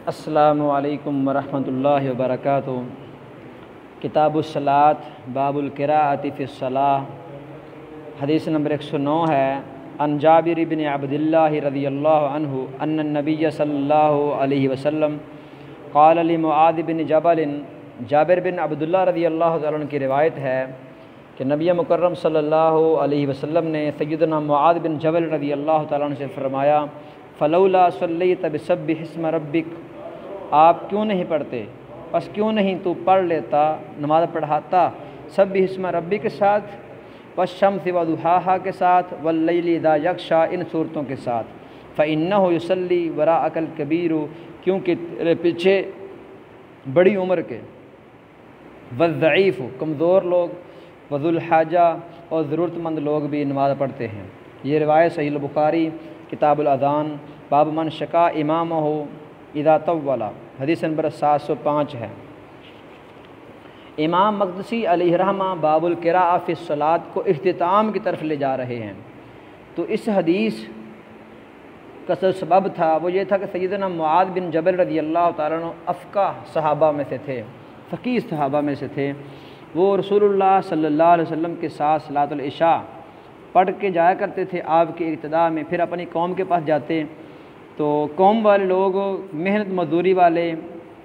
السلام علیکم ورحمۃ اللہ وبرکاتہ۔ کتاب الصلاۃ باب القراءۃ فی الصلاۃ، حدیث نمبر 109 ہے۔ عن جابر بن عبد اللہ رضی اللہ عنہ ان النبی صلی اللہ علیہ وسلم قال لمعاذ بن جبل، جابر بن عبداللہ رضی اللہ تعالیٰ عنہ کی روایت ہے کہ نبی مکرم صلی اللہ علیہ وسلم نے سیدنا معاذ بن جبل رضی اللہ تعالیٰ عنہ سے فرمایا، فلولا صلیت بسبح اسم ربک، آپ کیوں نہیں پڑھتے، بس کیوں نہیں تو پڑھ لیتا، نماز پڑھاتا سبح اسم ربک کے ساتھ، والشمس وضحاہا کے ساتھ، واللیل اذا یغشی ان صورتوں کے ساتھ، فإنہ یصلی وراءک الکبیر، کیونکہ تیرے پیچھے بڑی عمر کے، والضعیف کمزور لوگ، وذو الحاجہ اور ضرورت مند لوگ بھی نماز پڑھتے ہیں۔ یہ روایت صحیح البخاری کتاب الاذان باب من شکا امامہ اذا طول، حدیث نمبر 705 ہے۔ امام مقدسی علیہ رحمہ باب القراءۃ فی الصلاۃ کو اختتام کی طرف لے جا رہے ہیں۔ تو اس حدیث کا سبب تھا وہ یہ تھا کہ سیدنا معاذ بن جبل رضی اللہ تعالیٰ عنہ افقہ صحابہ میں سے تھے، فقیہ صحابہ میں سے تھے۔ وہ رسول اللہ صلی اللہ علیہ وسلم کے ساتھ صلاۃ العشاء پڑھ کے جایا کرتے تھے آپ کی ابتدا میں، پھر اپنی قوم کے پاس جاتے تو قوم والے لوگ محنت مزدوری والے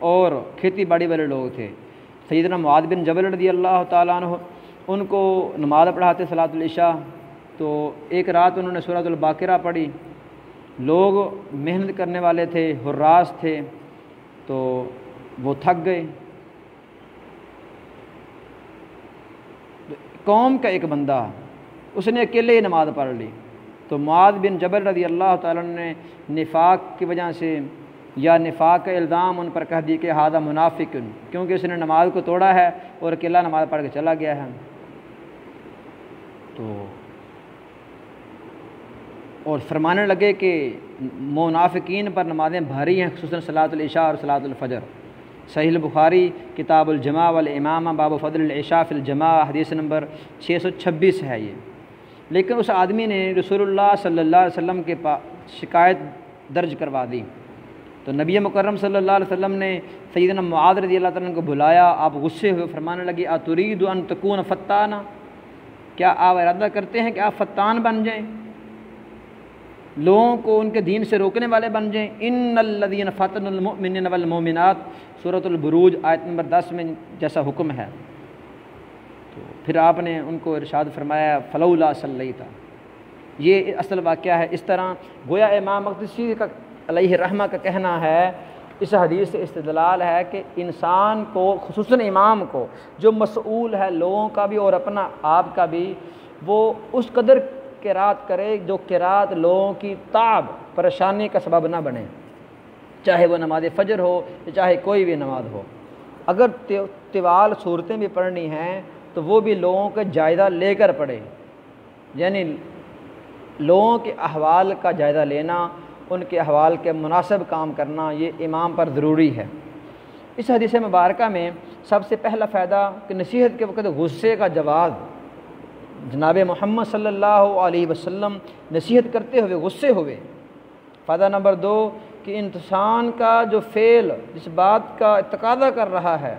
اور کھیتی باڑی والے لوگ تھے۔ سیدنا معاذ بن جبل رضی اللہ تعالیٰ عنہ ان کو نماز پڑھاتے صلاۃ العشاء، تو ایک رات انہوں نے سورۃ البقرہ پڑھی۔ لوگ محنت کرنے والے تھے، حراس تھے، تو وہ تھک گئے۔ قوم کا ایک بندہ اس نے اکیلے ہی نماز پڑھ لی، تو معاذ بن جبل رضی اللہ تعالیٰ عنہ نے نفاق کی وجہ سے یا نفاق کا الزام ان پر کہہ دی کہ ھذا منافق، کیونکہ اس نے نماز کو توڑا ہے اور اکیلا نماز پڑھ کے چلا گیا ہے۔ تو اور فرمانے لگے کہ منافقین پر نمازیں بھاری ہیں، خصوصاً صلاۃ العشاء اور صلاۃ الفجر۔ صحیح البخاری کتاب الجماع والامامہ باب فضل العشاء فی الجماع، حدیث نمبر 626 ہے یہ۔ لیکن اس آدمی نے رسول اللہ صلی اللہ علیہ وسلم کے پاس شکایت درج کروا دی، تو نبی مکرم صلی اللہ علیہ وسلم نے سیدنا معاذ رضی اللہ تعالیٰ عنہ کو بلایا۔ آپ غصے ہوئے فرمانے لگے، اترید ان تکون فتانا، کیا آپ ارادہ کرتے ہیں کہ آپ فتان بن جائیں، لوگوں کو ان کے دین سے روکنے والے بن جائیں؟ ان الذین فتنوا المؤمنین والمؤمنات، سورۃ البروج آیت نمبر 10 میں جیسا حکم ہے۔ تو پھر آپ نے ان کو ارشاد فرمایا فلولا صلیت۔ یہ اصل واقعہ ہے۔ اس طرح گویا امام مقدسی کا علیہ رحمہ کا کہنا ہے، اس حدیث سے استدلال ہے کہ انسان کو، خصوصاً امام کو جو مسئول ہے لوگوں کا بھی اور اپنا آپ کا بھی، وہ اس قدر قرات کرے جو قرات لوگوں کی تعب پریشانی کا سبب نہ بنے، چاہے وہ نماز فجر ہو یا چاہے کوئی بھی نماز ہو۔ اگر طوال صورتیں بھی پڑھنی ہیں تو وہ بھی لوگوں کا جائزہ لے کر پڑھے، یعنی لوگوں کے احوال کا جائزہ لینا، ان کے احوال کے مناسب کام کرنا، یہ امام پر ضروری ہے۔ اس حدیث مبارکہ میں سب سے پہلا فائدہ کہ نصیحت کے وقت غصے کا جواز، جناب محمد صلی اللہ علیہ وسلم نصیحت کرتے ہوئے غصے ہوئے۔ فائدہ نمبر 2 کہ انسان کا جو فعل جس بات کا تقاضا کر رہا ہے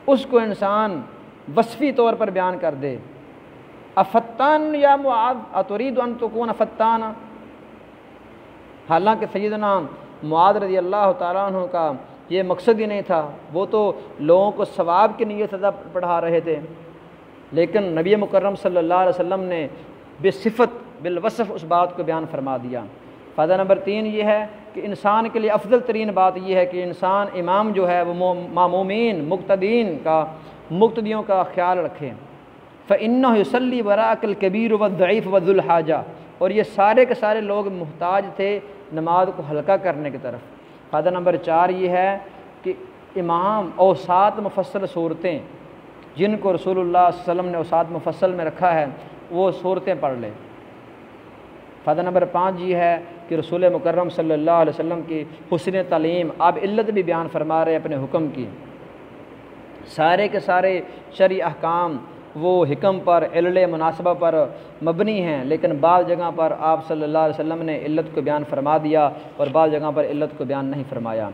اس کو انسان وصفی طور پر بیان کر دے۔ افتان یا معاذ اترید ان تکون فتانا، حالانکہ سیدنا معاذ رضی اللہ تعالیٰ عنہ کا یہ مقصد ہی نہیں تھا، وہ تو لوگوں کو ثواب کی نیت سے پڑھا رہے تھے، لیکن نبی مکرم صلی اللہ علیہ وسلم نے بصفت بالوصف اس بات کو بیان فرما دیا۔ فائدہ نمبر 3 یہ ہے کہ انسان کے لیے افضل ترین بات یہ ہے کہ انسان امام جو ہے وہ مامومین مقتدین کا، مقتدیوں کا خیال رکھیں۔ فإنہ یصلی وراءک الکبیر والضعیف وذو الحاجہ، اور یہ سارے کے سارے لوگ محتاج تھے نماز کو ہلکا کرنے کی طرف۔ فائدہ نمبر 4 یہ ہے کہ امام اوساط مفصل صورتیں جن کو رسول اللہ صلی اللہ علیہ وسلم نے اوساط مفصل میں رکھا ہے وہ صورتیں پڑھ لیں۔ فائدہ نمبر 5 یہ ہے کہ رسول مکرم صلی اللہ علیہ وسلم کی حسن تعلیم، آپ علت بھی بیان فرما رہے اپنے حکم کی، سارے کے سارے شرعی احکام وہ حکم پر علل مناسبہ پر مبنی ہیں، لیکن بعض جگہ پر آپ صلی اللہ علیہ وسلم نے علت کو بیان فرما دیا اور بعض جگہ پر علت کو بیان نہیں فرمایا۔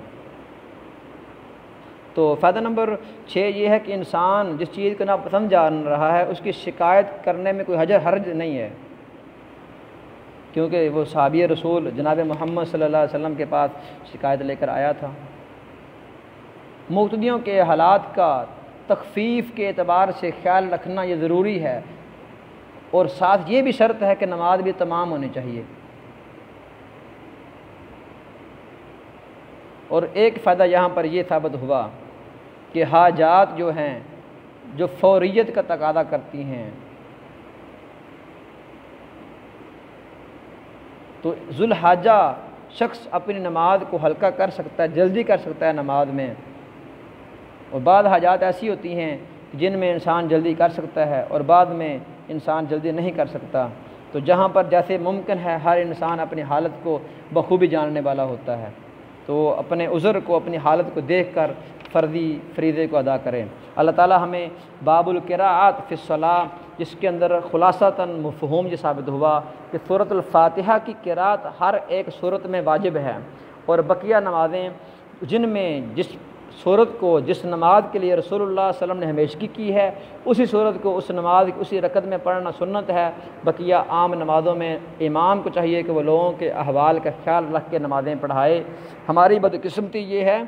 تو فائدہ نمبر 6 یہ ہے کہ انسان جس چیز کو ناپسند جان رہا ہے اس کی شکایت کرنے میں کوئی حرج نہیں ہے، کیونکہ وہ صحابی رسول جناب محمد صلی اللہ علیہ وسلم کے پاس شکایت لے کر آیا تھا۔ مقتدیوں کے حالات کا تخفیف کے اعتبار سے خیال رکھنا یہ ضروری ہے، اور ساتھ یہ بھی شرط ہے کہ نماز بھی تمام ہونی چاہیے۔ اور ایک فائدہ یہاں پر یہ ثابت ہوا کہ حاجات جو ہیں جو فوریت کا تقاضا کرتی ہیں، تو ذوالحاجہ شخص اپنی نماز کو ہلکا کر سکتا ہے، جلدی کر سکتا ہے نماز میں، اور بعض حاجات ایسی ہوتی ہیں جن میں انسان جلدی کر سکتا ہے اور بعد میں انسان جلدی نہیں کر سکتا۔ تو جہاں پر جیسے ممکن ہے ہر انسان اپنی حالت کو بخوبی جاننے والا ہوتا ہے، تو اپنے عذر کو اپنی حالت کو دیکھ کر فریضے کو ادا کریں۔ اللہ تعالی ہمیں باب القراءات فی الصلاۃ، جس کے اندر خلاصتاً مفہوم یہ ثابت ہوا کہ سورۃ الفاتحہ کی قراءت ہر ایک صورت میں واجب ہے، اور بقیہ نمازیں جن میں جس صورت کو جس نماز کے لیے رسول اللہ صلی اللہ علیہ وسلم نے ہمیشگی کی ہے اسی صورت کو اس نماز اسی رکعت میں پڑھنا سنت ہے۔ بقیہ عام نمازوں میں امام کو چاہیے کہ وہ لوگوں کے احوال کا خیال رکھ کے نمازیں پڑھائے۔ ہماری بدقسمتی یہ ہے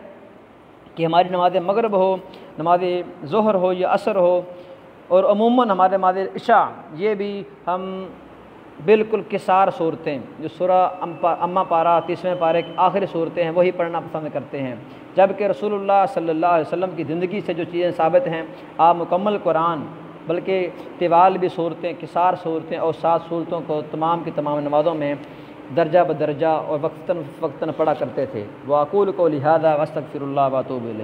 کہ ہماری نماز مغرب ہو، نماز ظہر ہو یا عصر ہو، اور عموماً ہمارے نماز عشاء یہ بھی ہم بالکل قصار صورتیں جو سورہ اما پارہ 30ویں پارے کی آخری صورتیں ہیں وہی پڑھنا پسند کرتے ہیں، جبکہ رسول اللہ صلی اللہ علیہ وسلم کی زندگی سے جو چیزیں ثابت ہیں، آپ مکمل قرآن بلکہ طوال بھی صورتیں، قصار صورتیں اور 7 صورتوں کو تمام کی تمام نمازوں میں درجہ بدرجہ اور وقتاً پڑھا کرتے تھے۔ وَأَقُولُ قَوْلِي هَٰذَا وَأَسْتَغْفِرُ اللَّهَ وَأَتُوبُ إِلَيْهِ۔